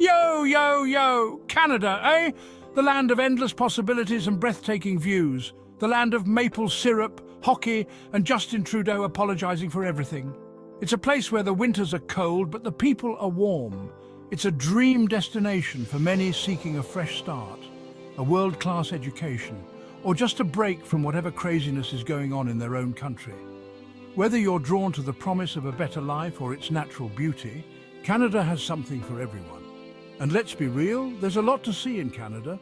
Yo, yo, yo! Canada, eh? The land of endless possibilities and breathtaking views. The land of maple syrup, hockey, and Justin Trudeau apologising for everything. It's a place where the winters are cold, but the people are warm. It's a dream destination for many seeking a fresh start, a world-class education, or just a break from whatever craziness is going on in their own country. Whether you're drawn to the promise of a better life or its natural beauty, Canada has something for everyone. And let's be real, there's a lot to see in Canada.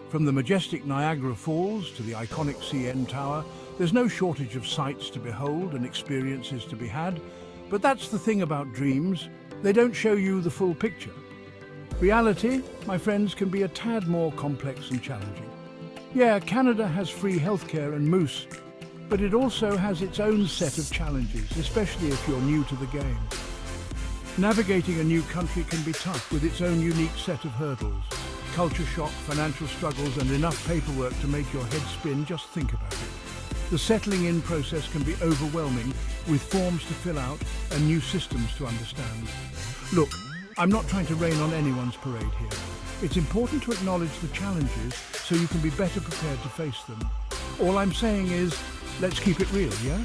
From the majestic Niagara Falls to the iconic CN Tower, there's no shortage of sights to behold and experiences to be had. But that's the thing about dreams, they don't show you the full picture. Reality, my friends, can be a tad more complex and challenging. Yeah, Canada has free healthcare and moose, but it also has its own set of challenges, especially if you're new to the game. Navigating a new country can be tough with its own unique set of hurdles. Culture shock, financial struggles, and enough paperwork to make your head spin, just think about it. The settling in process can be overwhelming, with forms to fill out and new systems to understand. Look, I'm not trying to rain on anyone's parade here. It's important to acknowledge the challenges so you can be better prepared to face them. All I'm saying is, let's keep it real, yeah?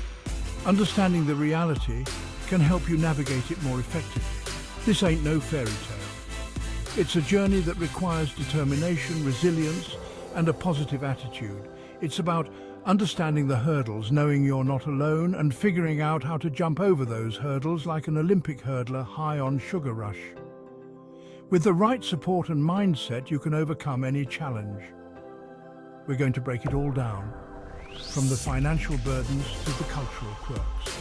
Understanding the reality can help you navigate it more effectively. This ain't no fairy tale. It's a journey that requires determination, resilience, and a positive attitude. It's about understanding the hurdles, knowing you're not alone, and figuring out how to jump over those hurdles like an Olympic hurdler high on sugar rush. With the right support and mindset, you can overcome any challenge. We're going to break it all down, from the financial burdens to the cultural quirks.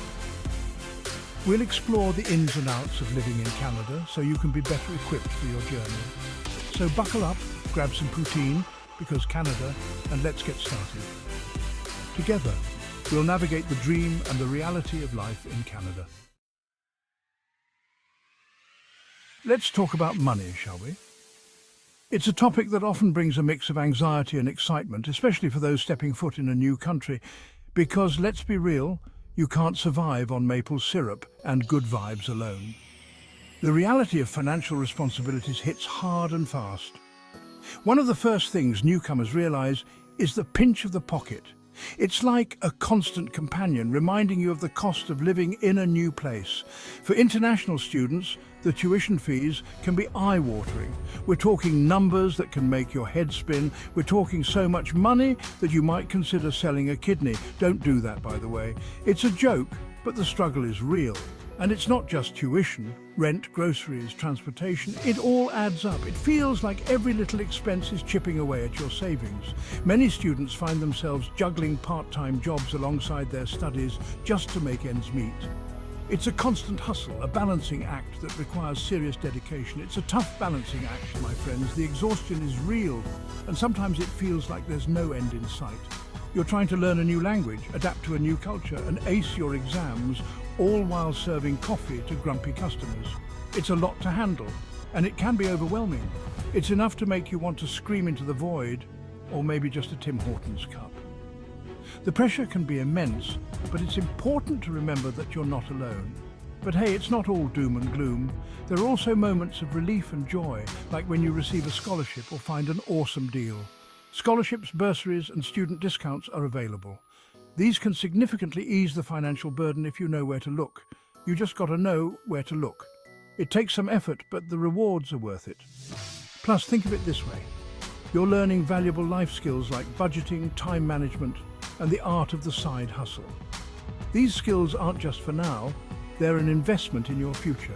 We'll explore the ins and outs of living in Canada so you can be better equipped for your journey. So buckle up, grab some poutine, because Canada, and let's get started. Together, we'll navigate the dream and the reality of life in Canada. Let's talk about money, shall we? It's a topic that often brings a mix of anxiety and excitement, especially for those stepping foot in a new country, because let's be real, you can't survive on maple syrup and good vibes alone. The reality of financial responsibilities hits hard and fast. One of the first things newcomers realize is the pinch of the pocket. It's like a constant companion, reminding you of the cost of living in a new place. For international students, the tuition fees can be eye-watering. We're talking numbers that can make your head spin. We're talking so much money that you might consider selling a kidney. Don't do that, by the way. It's a joke, but the struggle is real. And it's not just tuition, rent, groceries, transportation, it all adds up. It feels like every little expense is chipping away at your savings. Many students find themselves juggling part-time jobs alongside their studies just to make ends meet. It's a constant hustle, a balancing act that requires serious dedication. It's a tough balancing act, my friends. The exhaustion is real, and sometimes it feels like there's no end in sight. You're trying to learn a new language, adapt to a new culture, and ace your exams, all while serving coffee to grumpy customers. It's a lot to handle, and it can be overwhelming. It's enough to make you want to scream into the void, or maybe just a Tim Hortons cup. The pressure can be immense, but it's important to remember that you're not alone. But hey, it's not all doom and gloom. There are also moments of relief and joy, like when you receive a scholarship or find an awesome deal. Scholarships, bursaries, and student discounts are available. These can significantly ease the financial burden if you know where to look. You just got to know where to look. It takes some effort, but the rewards are worth it. Plus, think of it this way. You're learning valuable life skills like budgeting, time management, and the art of the side hustle. These skills aren't just for now, they're an investment in your future.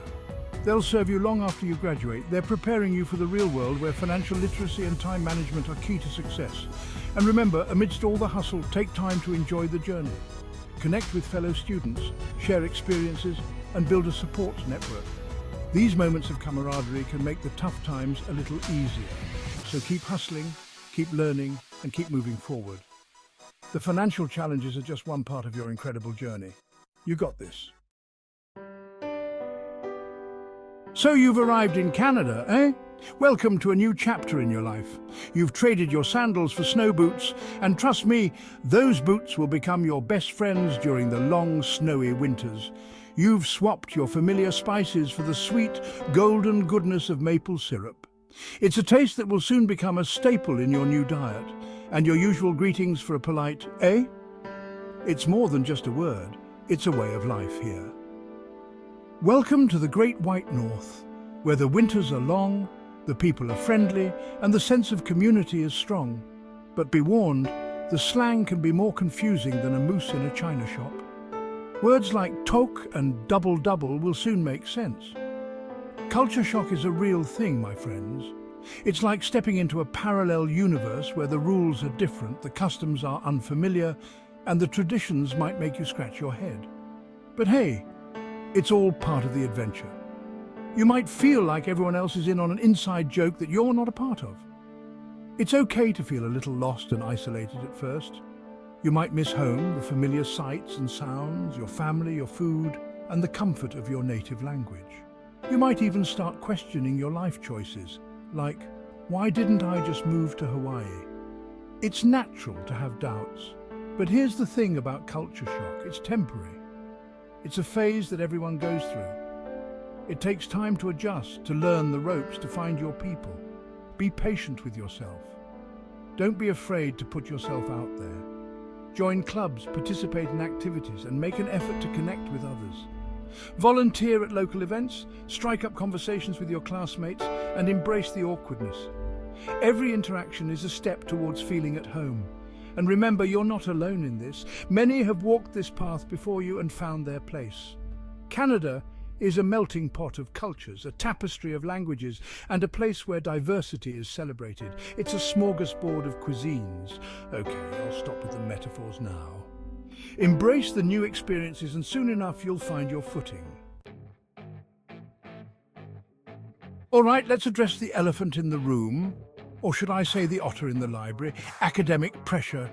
They'll serve you long after you graduate. They're preparing you for the real world where financial literacy and time management are key to success. And remember, amidst all the hustle, take time to enjoy the journey. Connect with fellow students, share experiences, and build a support network. These moments of camaraderie can make the tough times a little easier. So keep hustling, keep learning, and keep moving forward. The financial challenges are just one part of your incredible journey. You got this. So you've arrived in Canada, eh? Welcome to a new chapter in your life. You've traded your sandals for snow boots, and trust me, those boots will become your best friends during the long, snowy winters. You've swapped your familiar spices for the sweet, golden goodness of maple syrup. It's a taste that will soon become a staple in your new diet, and your usual greetings for a polite "eh?" It's more than just a word, it's a way of life here. Welcome to the Great White North, where the winters are long, the people are friendly, and the sense of community is strong. But be warned, the slang can be more confusing than a moose in a china shop. Words like toke and double-double will soon make sense. Culture shock is a real thing, my friends. It's like stepping into a parallel universe where the rules are different, the customs are unfamiliar, and the traditions might make you scratch your head. But hey, it's all part of the adventure. You might feel like everyone else is in on an inside joke that you're not a part of. It's okay to feel a little lost and isolated at first. You might miss home, the familiar sights and sounds, your family, your food, and the comfort of your native language. You might even start questioning your life choices, like, why didn't I just move to Hawaii? It's natural to have doubts, but here's the thing about culture shock, it's temporary. It's a phase that everyone goes through. It takes time to adjust, to learn the ropes, to find your people. Be patient with yourself. Don't be afraid to put yourself out there. Join clubs, participate in activities, and make an effort to connect with others. Volunteer at local events, strike up conversations with your classmates, and embrace the awkwardness. Every interaction is a step towards feeling at home. And remember, you're not alone in this. Many have walked this path before you and found their place. Canada is a melting pot of cultures, a tapestry of languages, and a place where diversity is celebrated. It's a smorgasbord of cuisines. Okay, I'll stop with the metaphors now. Embrace the new experiences and soon enough you'll find your footing. All right, let's address the elephant in the room, or should I say the otter in the library, academic pressure.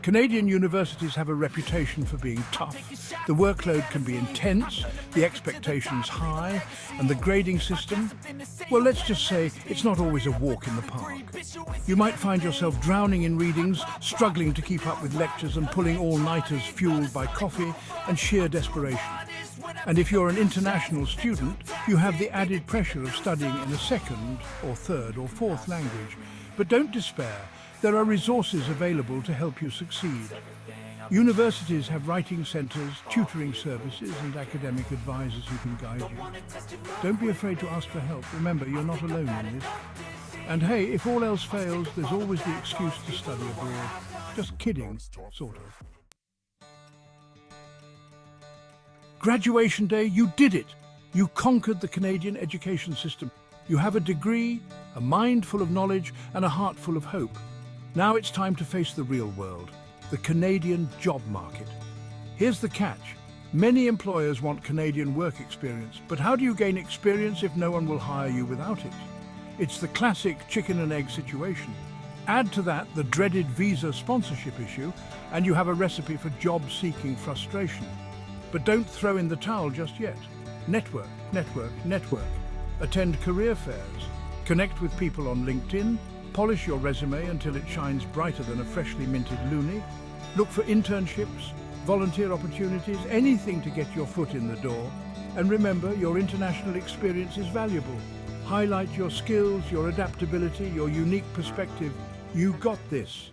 Canadian universities have a reputation for being tough. The workload can be intense, the expectations high, and the grading system, well, let's just say it's not always a walk in the park. You might find yourself drowning in readings, struggling to keep up with lectures and pulling all-nighters fueled by coffee and sheer desperation. And if you're an international student, you have the added pressure of studying in a second or third or fourth language. But don't despair. There are resources available to help you succeed. Universities have writing centres, tutoring services and academic advisors who can guide you. Don't be afraid to ask for help. Remember, you're not alone in this. And hey, if all else fails, there's always the excuse to study abroad. Just kidding, sort of. Graduation day, you did it! You conquered the Canadian education system. You have a degree, a mind full of knowledge and a heart full of hope. Now it's time to face the real world, the Canadian job market. Here's the catch. Many employers want Canadian work experience, but how do you gain experience if no one will hire you without it? It's the classic chicken and egg situation. Add to that the dreaded visa sponsorship issue, and you have a recipe for job-seeking frustration. But don't throw in the towel just yet. Network, network, network. Attend career fairs. Connect with people on LinkedIn. Polish your resume until it shines brighter than a freshly minted loonie. Look for internships, volunteer opportunities, anything to get your foot in the door. And remember, your international experience is valuable. Highlight your skills, your adaptability, your unique perspective. You got this.